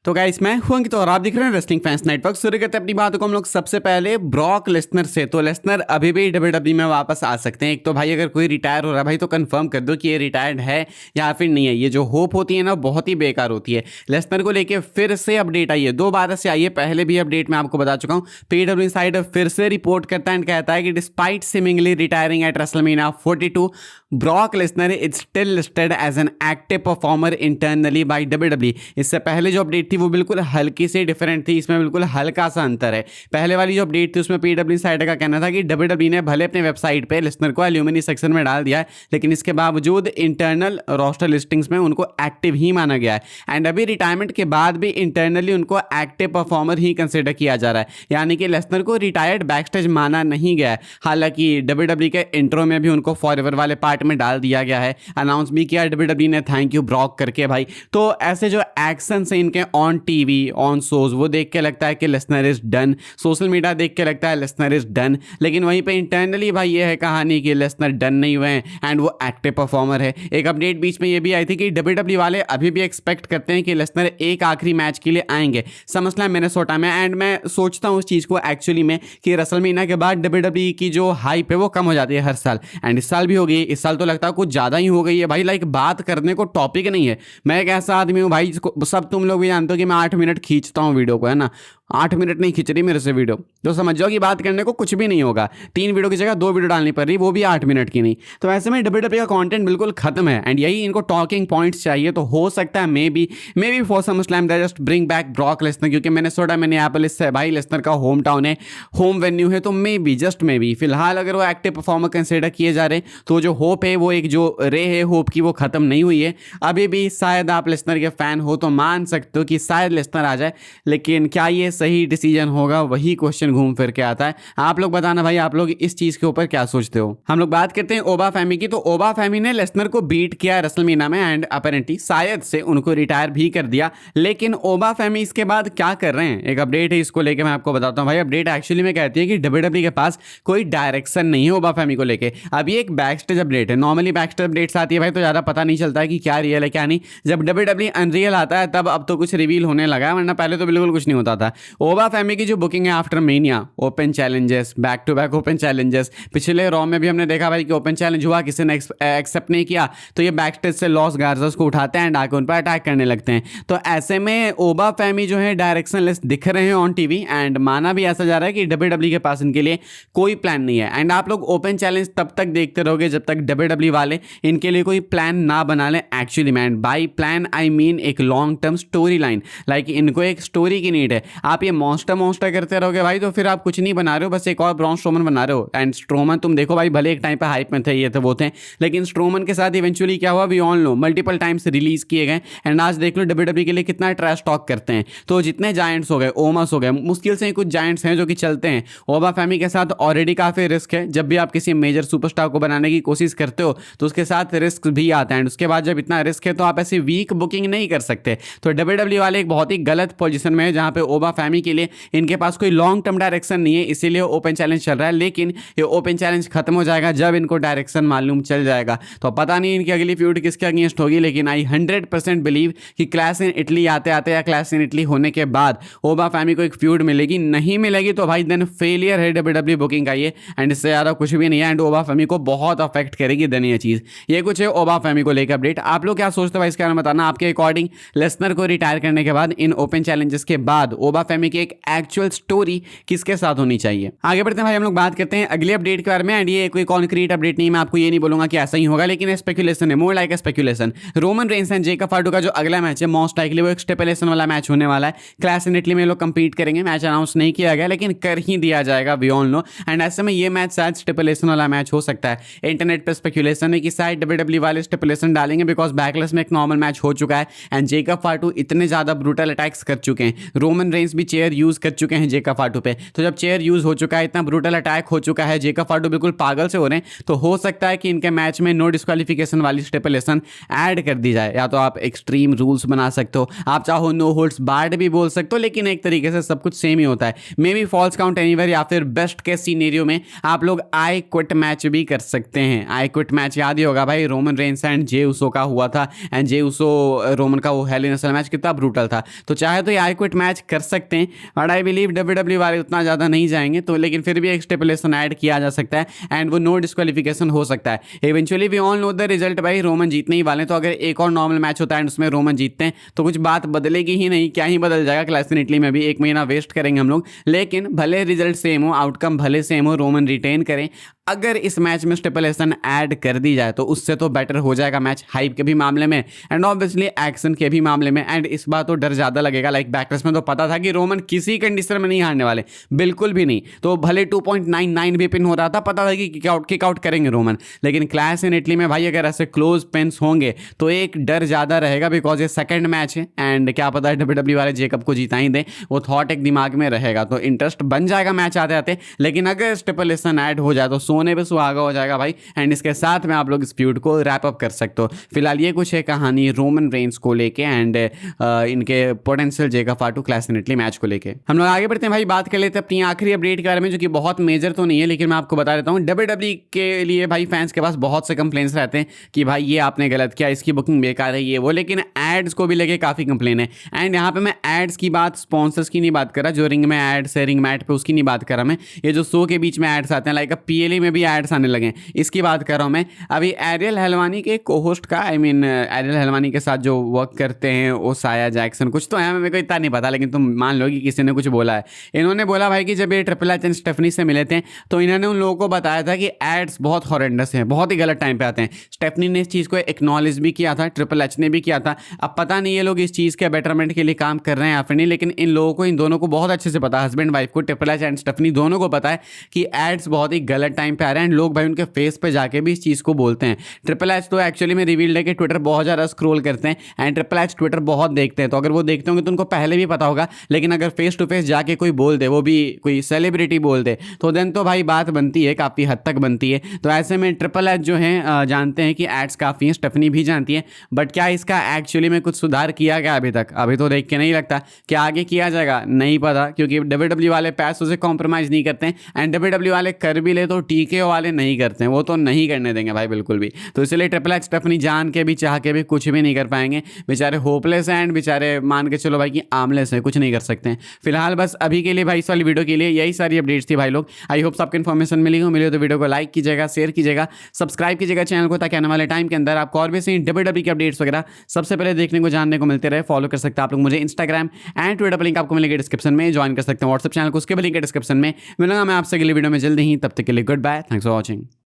तो गाइस मैं हूं अंकित और आप देख रहे हैं रेसलिंग फैंस नेटवर्क। शुरू करते हैं अपनी बातों को हम लोग सबसे पहले ब्रॉक लेसनर से। तो लेसनर अभी भी डब्ल्यूडब्ल्यूई में वापस आ सकते हैं। एक तो भाई अगर कोई रिटायर हो रहा है भाई तो कंफर्म कर दो कि ये रिटायर्ड है या फिर नहीं है। ये जो होप होती है ना बहुत ही बेकार होती है। लेसनर को लेके फिर से अपडेट आई है, दोबारा से आई है। पहले भी अपडेट मैं आपको बता चुका हूँ। पीडब्ल्यूई साइड फिर से रिपोर्ट करता है एंड कहता है कि despite seemingly retiring at WrestleMania 42 Brock Lesnar is still listed as an active performer internally by WWE. इससे पहले जो अपडेट थी वो बिल्कुल हल्की से डिफरेंट थी, इसमें बिल्कुल हल्का सा अंतर है। पहले वाली जो अपडेट थी उसमें पीडब्ल्यूई साइड का कहना था कि डब्ल्यूडब्ल्यूई ने भले अपने वेबसाइट पे लिसनर को एल्यूमिनी सेक्शन में डाल दिया है, लेकिन इसके बावजूद इंटरनल रोस्टर लिस्टिंग्स में उनको एक्टिव ही माना गया है। एंड अभी रिटायरमेंट के बाद भी इंटरनली उनको एक्टिव परफॉर्मर ही कंसिडर किया जा रहा है, यानी कि लेसनर को रिटायर्ड बैकस्टेज माना नहीं गया है। हालांकि डब्ल्यूडब्ल्यूई के इंट्रो में भी उनको फॉरएवर वाले पार्ट में डाल दिया गया है, अनाउंस भी किया डब्ल्यूडब्ल्यूई ने, थैंक यू ब्रॉक करके भाई। तो ऐसे जो एक्शन है इनके ऑन टीवी ऑन शोज वो देख के लगता है कि Lesnar is done, social media देख के लगता है लेसनर इज डन, लेकिन वहीं पे इंटरनली भाई ये है कहानी कि लेसनर डन नहीं हुए हैं एंड वो एक्टिव परफॉर्मर है। एक अपडेट बीच में ये भी आई थी कि डब्ल्यूडब्ल्यूई वाले अभी भी एक्सपेक्ट करते हैं कि लेसनर एक आखिरी मैच के लिए आएंगे समझना मिनेसोटा में। एंड मैं सोचता हूँ उस चीज़ को एक्चुअली में कि रेसलमेनिया के बाद डब्ल्यूडब्ल्यूई की जो हाइप है वो कम हो जाती है हर साल, एंड इस साल भी हो गई। इस साल तो लगता है कुछ ज़्यादा ही हो गई है भाई। लाइक बात करने को टॉपिक नहीं है। मैं एक ऐसा आदमी हूँ भाई जिसको सब तुम लोग भी जानते हो कि मैं 8 मिनट खींचता हूँ वीडियो को, है ना। 8 मिनट नहीं खींच रही मेरे से वीडियो, तो समझ जाओ कि बात करने को कुछ भी नहीं होगा। 3 वीडियो की जगह 2 वीडियो डालनी पड़ रही, वो भी 8 मिनट की नहीं। तो ऐसे में डब्ल्यूडब्ल्यूई का कंटेंट बिल्कुल खत्म है एंड यही इनको टॉकिंग पॉइंट्स चाहिए। तो हो सकता है maybe for SummerSlam they just bring back Brock Lesnar, क्योंकि मिनेसोटा मिनियापोलिस से भाई लेसनर का होम टाउन है, होम वेन्यू है। तो maybe just maybe फिलहाल अगर वो एक्टिव परफॉर्मर कंसिडर किए जा रहे हैं तो जो होप है वो एक जो रे है होप की वो खत्म नहीं हुई है अभी भी। शायद आप लेसनर के फैन हो तो मान सकते हो कि शायद लेसनर आ जाए, लेकिन क्या ये सही डिसीजन होगा वही क्वेश्चन घूम फिर के आता है। आप लोग बताना भाई, आप लोग इस चीज के ऊपर क्या सोचते हो। हम लोग बात करते हैं ओबा फैमी की। तो ओबा फैमी ने लेसनर को बीट किया रेसलमेनिया में एंड अपेरेंटली शायद से उनको रिटायर भी कर दिया। लेकिन ओबा फैमी इसके बाद क्या कर रहे हैं, एक अपडेट है, इसको लेकर मैं आपको बताता हूं भाई। अपडेट एक्चुअली में कहती है कि डब्ल्यूडब्ल्यूई के पास कोई डायरेक्शन नहीं है ओबा फैमी को लेके। अभी एक बैकस्टेज अपडेट है, नॉर्मली बैकस्टेज अपडेट्स आती है भाई तो ज्यादा पता नहीं चलता है कि क्या रियल है क्या नहीं। जब डब्ल्यूडब्ल्यूई अनरियल आता है तब अब तो कुछ रिवील होने लगा है, वरना पहले तो बिल्कुल कुछ नहीं होता था। ओबा फैमी की जो बुकिंग है after mania, open challenges, back to back open challenges. पिछले रॉ में भी हमने देखा भाई कि ओपन चैलेंज हुआ, किसी ने एक्सेप्ट नहीं किया तो ये बैकस्टेज से लॉस गार्जास को उठाते हैं एंड आके उन पर अटैक करने लगते हैं। तो ऐसे में ओबा फैमी जो है डायरेक्शन लेस दिख रहे हैं ऑन टीवी एंड माना भी ऐसा जा रहा है कि डब्ल्यूडब्ल्यूई के पास इनके लिए कोई प्लान नहीं है। एंड आप लोग ओपन चैलेंज तब तक देखते रहोगे जब तक डब्ल्यूडब्ल्यूई वाले इनके लिए कोई प्लान ना बना ले actually man. By plan I mean एक long term storyline, like इनको एक स्टोरी की नीड है। आप ये मॉन्स्टर करते रहोगे भाई तो फिर आप कुछ नहीं बना रहे हो, बस एक और ब्रॉन स्ट्रोमन बना रहे हो। एंड स्ट्रोमन तुम देखो भाई, भले एक टाइम पे हाइप में थे, ये थे वो थे, लेकिन स्ट्रोमन के साथ इवेंचुअली क्या हुआ we all know, multiple times release किए गए एंड आज देख लो डब्ल्यूडब्ल्यूई के लिए कितना ट्रैश टॉक करते हैं। तो जितने जायंट्स हो गए, ओमस हो गए, मुश्किल से कुछ जायंट्स हैं जो कि चलते हैं। ओबा फैमी के साथ ऑलरेडी काफी रिस्क है। जब भी आप किसी मेजर सुपरस्टार को बनाने की कोशिश करते हो तो उसके साथ रिस्क भी आता है एंड उसके बाद जब इतना रिस्क है तो आप ऐसी वीक बुकिंग नहीं कर सकते। तो डब्ल्यूडब्ल्यूई वाले एक बहुत ही गलत पोजीशन में है जहां पे ओबा फैमी के लिए इनके पास कोई लॉन्ग टर्म डायरेक्शन नहीं है, इसीलिए ओपन चैलेंज चल रहा है। लेकिन ये ओपन चैलेंज खत्म हो जाएगा जब इनको डायरेक्शन मालूम चल जाएगा। तो पता नहीं इनकी अगली फ्यूड किसके अगेंस्ट होगी, लेकिन आई 100% बिलीव कि क्लैश इन इटली आते आते या क्लैश इन इटली होने के बाद ओबा फैमी को एक फ्यूड मिलेगी। नहीं मिलेगी तो भाई देन फेलियर है डब्ल्यूडब्ल्यूई बुकिंग का ये, एंड इससे ज़्यादा कुछ भी नहीं है। एंड ओबा फैमी को बहुत अफेक्ट करेगी देन ये चीज़। ये कुछ है ओबा फैमी को लेकर अपडेट। आप लोग क्या सोचते हो भाई इसके बारे में बताना। आपके अकॉर्डिंग लेसनर को रिटायर करने के बाद इन ओपन चैलेंजेस के बाद ओबा फैमी की एक एक्चुअल स्टोरी किसके साथ होनी चाहिए। आगे बढ़ते हैं भाई, हम लोग बात करते हैं अगले अपडेट के बारे में। एंड ये कोई कॉन्क्रीट अपडेट नहीं, मैं आपको ये नहीं बोलूंगा कि ऐसा ही होगा, लेकिन स्पेकुलेशन है, more like a speculation. Roman Reigns and Jacob Fatu का जो अगला मैच है मोस्ट लाइकली वो एक स्टेपुलेशन वाला मैच होने वाला है। क्लैश इन इटली में लोग कंपीट करेंगे। मैच अनाउंस नहीं किया गया लेकिन कर ही दिया जाएगा, वी ऑल नो। एंड ऐसे में ये मैच शायद स्टेपुलेशन वाला मैच हो सकता है। इंटरनेट पर स्पेकुलेशन है कि शायद डब्ल्यूडब्ल्यूई वाले स्टेपुलेशन डालेंगे बिकॉज बैकलेस में एक नॉर्मल मैच हो चुका है एंड जेकब फार्टू इतने ज्यादा ब्रूटल अटैक्स कर चुके हैं। रोमन रेंस भी भी चेयर यूज कर चुके हैं जेका फाटू पे। तो जब चेयर यूज हो चुका है, इतना ब्रूटल अटैक हो चुका है, जेका फाटू बिल्कुल पागल से हो रहे हैं, तो हो सकता है कि इनके मैच में नो डिस्क्वालिफिकेशन वाली स्टेपुलेशन ऐड कर दी जाए। या तो आप एक्सट्रीम रूल्स बना सकते हो, आप चाहो नो होल्ड्स बार्ड भी बोल सकते हो, लेकिन एक तरीके से सब कुछ सेम ही होता है। May be false count anywhere, या फिर बेस्ट केस सिनेरियो में आप लोग आई क्विट मैच भी कर सकते हैं। आई क्विट मैच याद ही होगा भाई, रोमन रेंस एंड जे उसो का हुआ था, एंड जे उसो रोमन का वो हेल इन अ सेल मैच कितना ब्रूटल था। तो चाहे तो ये आई क्विट मैच कर सकते हैं, बट आई बिलीव डब्ल्यूडब्ल्यू वाले उतना ज़्यादा नहीं जाएंगे, तो लेकिन फिर भी एक स्टेपुलेशन ऐड किया जा सकता है एंड वो नो डिस्क्वालिफिकेशन हो सकता है। Eventually we all know the result भाई, रोमन जीतने ही वाले। तो अगर एक और नॉर्मल मैच होता है एंड उसमें रोमन जीतते हैं तो कुछ बात बदलेगी ही नहीं, क्या ही बदल जाएगा। क्लास इन इटली में भी 1 महीना वेस्ट करेंगे हम लोग, लेकिन भले रिजल्ट सेम हो, आउटकम भले सेम हो, रोमन रिटेन करें, अगर इस मैच में स्टेपुलेशन ऐड कर दी जाए तो उससे तो बेटर हो जाएगा मैच, हाइप के भी मामले में एंड ऑब्वियसली एक्शन के भी मामले में। एंड इस बार तो डर ज़्यादा लगेगा, लाइक बैकलेस में तो पता था कि रोमन किसी कंडीशन में नहीं हारने वाले, बिल्कुल भी नहीं। तो भले 2.99 भी पिन हो रहा था, पता था कि किक आउट करेंगे रोमन, लेकिन क्लैश इन इटली में भाई अगर ऐसे क्लोज पिन्स होंगे तो एक डर ज़्यादा रहेगा, बिकॉज ये सेकंड मैच है एंड क्या पता है डब्ल्यूडब्ल्यू वाले जेकब को जिता ही दें, वो थॉट एक दिमाग में रहेगा, तो इंटरेस्ट बन जाएगा मैच आते आते। लेकिन अगर स्टेपुलेशन ऐड हो जाए तो सोने पे सुहागा हो जाएगा भाई। एंड इसके साथ में आप लोग इस फ्यूड को रैप अप कर सकते हो। फिलहाल ये कुछ है कहानी रोमन रेंस को लेके एंड इनके पोटेंशियल जेका फाटू क्लैश इन इटली मैच को लेके। हम लोग आगे बढ़ते हैं भाई, बात कर लेते हैं अपनी आखिरी अपडेट के बारे में, जो कि बहुत मेजर तो नहीं है, लेकिन मैं आपको बता देता हूँ। डब्ल्यूडब्ल्यू के लिए भाई फैंस के पास बहुत से कंप्लेंट्स रहते हैं कि भाई ये आपने गलत किया, इसकी बुकिंग बेकार है, ये वो, लेकिन एड्स को भी लेके काफ़ी कंप्लेन है। एंड यहाँ पे मैं एड्स की बात, स्पॉन्सर्स की नहीं बात कर रहा, जो रिंग में एड्स है रिंग मैट पे, उसकी नहीं बात कर रहा मैं। ये जो शो के बीच में एड्स आते हैं, लाइक अब PLE में भी एड्स आने लगे, इसकी बात कर रहा हूँ मैं। अभी एरियल हलवानी के कोहोस्ट का, आई मीन एरियल हलवानी के साथ जो वर्क करते हैं वो साया जैक्सन कुछ तो है, मेरे को इतना नहीं पता, लेकिन तुम मान लो कि किसी ने कुछ बोला है। इन्होंने बोला भाई कि जब ये ट्रिपल एच एंड स्टेफनी से मिले थे तो इन्होंने उन लोगों को बताया था कि एड्स बहुत हॉरेंडस हैं, बहुत ही गलत टाइम पे आते हैं। स्टेफनी ने इस चीज़ को एक्नॉलेज भी किया था, ट्रिपल एच ने भी किया था। अब पता नहीं ये लोग इस चीज़ के बेटरमेंट के लिए काम कर रहे हैं या फिर नहीं, लेकिन इन लोगों को, इन दोनों को बहुत अच्छे से पता है, हस्बैंड वाइफ को, ट्रिपल एच एंड स्टेफनी दोनों को पता है कि एड्स बहुत ही गलत टाइम पे आ रहे हैं। लोग भाई उनके फेस पे जाके भी इस चीज़ को बोलते हैं। ट्रिपल एच तो एक्चुअली में रिवील्ड है कि ट्विटर बहुत ज़्यादा स्क्रॉल करते हैं एंड ट्रिपल एच ट्विटर बहुत देखते हैं, तो अगर वो देखते होंगे तो उनको पहले भी पता होगा। लेकिन अगर फेस टू फेस जाके कोई बोल दे, वो भी कोई सेलिब्रिटी बोल दे, तो देन तो भाई बात बनती है, काफ़ी हद तक बनती है। तो ऐसे में ट्रिपल एच जो है जानते हैं कि एड्स काफ़ी हैं, स्टेफनी भी जानती है, बट क्या इसका एक्चुअली में कुछ सुधार किया गया अभी तक? अभी तो देख के नहीं लगता। क्या आगे किया जाएगा? नहीं पता, क्योंकि डब्ल्यूडब्ल्यू वाले पैसों से कॉम्प्रोमाइज़ नहीं करते हैं एंड डब्ल्यूडब्ल्यू वाले कर भी ले तो TKO वाले नहीं करते हैं, वो तो नहीं करने देंगे भाई बिल्कुल भी। तो इसलिए ट्रिपल एच स्टेफनी जान के भी चाह के भी कुछ भी नहीं कर पाएंगे, बेचारे होपलेस हैं एंड बेचारे मान के चलो भाई कि आमलेस है, कुछ नहीं कर सकते हैं। फिलहाल बस अभी के लिए भाई इस वाली वीडियो के लिए यही सारी अपडेट्स थी भाई लोग। आई होप आपको इन्फॉर्मेशन मिली हो तो वीडियो को लाइक कीजिएगा, शेयर कीजिएगा, सब्सक्राइब कीजिएगा चैनल को, ताकि आने वाले टाइम के अंदर आपको और भी सही डब्ल्यूडब्ल्यू के अपडेट्स वगैरह सबसे पहले देखने को, जानने को मिलते रहे। फॉलो कर सकते हैं आप लोग मुझे इंस्टाग्राम एंड ट्विटर पर, लिंक आपको मिलेगा डिस्क्रिप्शन में। ज्वाइन कर सकते हैं व्हाट्सएप चैनल को, उसके भी लिंक है डिस्क्रिप्शन में। मिलूंगा मैं आपसे अगली वीडियो में जल्दी ही, तब तक के लिए goodbye, thanks for watching.